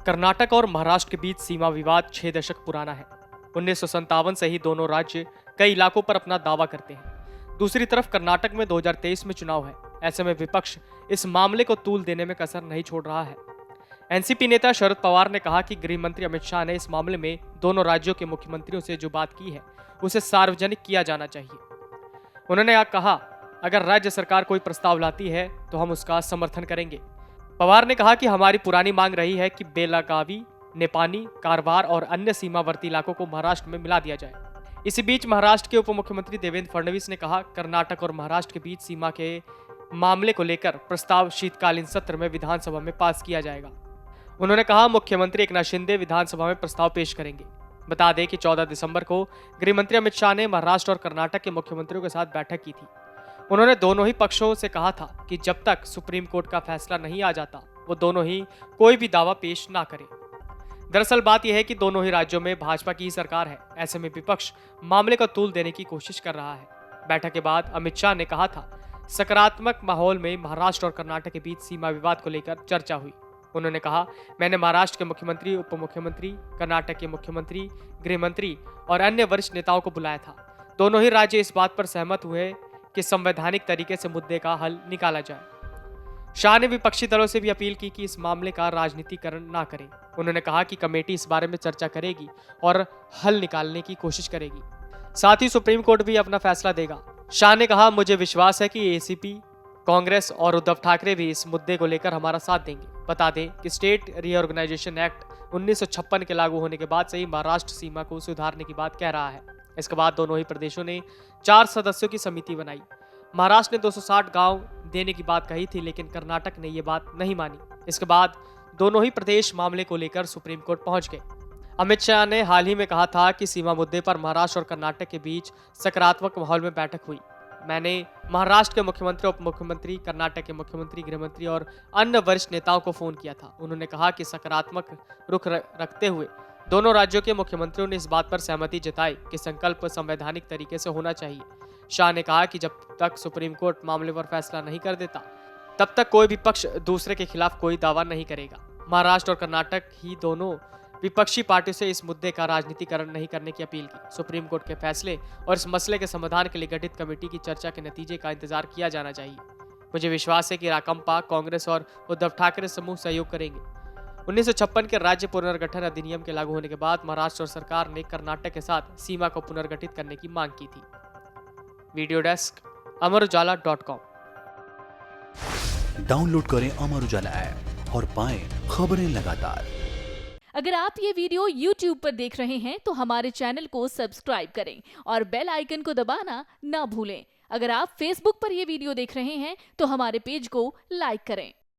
कर्नाटक और महाराष्ट्र के बीच सीमा विवाद 6 दशक पुराना है। 1957 से ही दोनों राज्य कई इलाकों पर अपना दावा करते हैं। दूसरी तरफ कर्नाटक में 2023 में चुनाव है। ऐसे में विपक्ष इस मामले को तूल देने में कसर नहीं छोड़ रहा है। एनसीपी नेता शरद पवार ने कहा कि गृह मंत्री अमित शाह ने इस मामले में दोनों राज्यों के मुख्यमंत्रियों से जो बात की है उसे सार्वजनिक किया जाना चाहिए। उन्होंने कहा, अगर राज्य सरकार कोई प्रस्ताव लाती है तो हम उसका समर्थन करेंगे। पवार ने कहा कि हमारी पुरानी मांग रही है कि बेलगावी, नेपानी, कारवार और अन्य सीमावर्ती इलाकों को महाराष्ट्र में मिला दिया जाए। इसी बीच महाराष्ट्र के उप मुख्यमंत्री देवेंद्र फडणवीस ने कहा, कर्नाटक और महाराष्ट्र के बीच सीमा के मामले को लेकर प्रस्ताव शीतकालीन सत्र में विधानसभा में पास किया जाएगा। उन्होंने कहा, मुख्यमंत्री एकनाथ शिंदे विधानसभा में प्रस्ताव पेश करेंगे। बता दें कि 14 दिसंबर को गृह मंत्री अमित शाह ने महाराष्ट्र और कर्नाटक के मुख्यमंत्रियों के साथ बैठक की थी। उन्होंने दोनों ही पक्षों से कहा था कि जब तक सुप्रीम कोर्ट का फैसला नहीं आ जाता वो दोनों ही कोई भी दावा पेश ना करें। दरअसल बात यह है कि दोनों ही राज्यों में भाजपा की ही सरकार है। ऐसे में विपक्ष मामले को तूल देने की कोशिश कर रहा है। बैठक के बाद अमित शाह ने कहा था, सकारात्मक माहौल में महाराष्ट्र और कर्नाटक के बीच सीमा विवाद को लेकर चर्चा हुई। उन्होंने कहा, मैंने महाराष्ट्र के मुख्यमंत्री, उप मुख्यमंत्री, कर्नाटक के मुख्यमंत्री, गृह मंत्री और अन्य वरिष्ठ नेताओं को बुलाया था। दोनों ही राज्य इस बात पर सहमत हुए कि संवैधानिक तरीके से मुद्दे का हल निकाला जाए। शाह ने विपक्षी दलों से भी अपील की कि इस मामले का राजनीतिकरण ना करें। उन्होंने कहा कि कमेटी इस बारे में चर्चा करेगी और हल निकालने की कोशिश करेगी। साथ ही सुप्रीम कोर्ट भी अपना फैसला देगा। शाह ने कहा, मुझे विश्वास है कि एसीपी, कांग्रेस और उद्धव ठाकरे भी इस मुद्दे को लेकर हमारा साथ देंगे। बता दें कि स्टेट रीऑर्गेनाइजेशन एक्ट 1956 के लागू होने के बाद से ही महाराष्ट्र सीमा को सुधारने की बात कह रहा है। इसके बाद दोनों ही प्रदेशों ने 4 सदस्यों की समिति बनाई। महाराष्ट्र ने 260 गांव देने की बात कही थी, लेकिन कर्नाटक ने यह बात नहीं मानी। इसके बाद दोनों ही प्रदेश मामले को लेकर सुप्रीम कोर्ट पहुंच गए। अमित शाह ने हाल ही में कहा था कि सीमा मुद्दे पर महाराष्ट्र और कर्नाटक के बीच सकारात्मक माहौल में बैठक हुई। मैंने महाराष्ट्र के मुख्यमंत्री, उप मुख्यमंत्री, कर्नाटक के मुख्यमंत्री, गृह मंत्री और अन्य वरिष्ठ नेताओं को फोन किया था। उन्होंने कहा कि सकारात्मक रुख रखते हुए दोनों राज्यों के मुख्यमंत्रियों ने इस बात पर सहमति जताई कि संकल्प संवैधानिक तरीके से होना चाहिए। शाह ने कहा कि जब तक सुप्रीम कोर्ट मामले पर फैसला नहीं कर देता तब तक कोई भी पक्ष दूसरे के खिलाफ कोई दावा नहीं करेगा। महाराष्ट्र और कर्नाटक ही दोनों विपक्षी पार्टियों से इस मुद्दे का राजनीतिकरण नहीं करने की अपील की। सुप्रीम कोर्ट के फैसले और इस मसले के समाधान के लिए गठित कमेटी की चर्चा के नतीजे का इंतजार किया जाना चाहिए। मुझे विश्वास है कि राकांपा, कांग्रेस और उद्धव ठाकरे समूह सहयोग करेंगे। 1956 के राज्य पुनर्गठन अधिनियम के लागू होने के बाद महाराष्ट्र सरकार ने कर्नाटक के साथ सीमा को पुनर्गठित करने की मांग की थी। Video desk, amarujala.com। डाउनलोड करें अमर उजाला ऐप और पाएं खबरें लगातार। अगर आप ये वीडियो YouTube पर देख रहे हैं तो हमारे चैनल को सब्सक्राइब करें और बेल आइकन को दबाना ना भूलें। अगर आप Facebook पर ये वीडियो देख रहे हैं तो हमारे पेज को लाइक करें।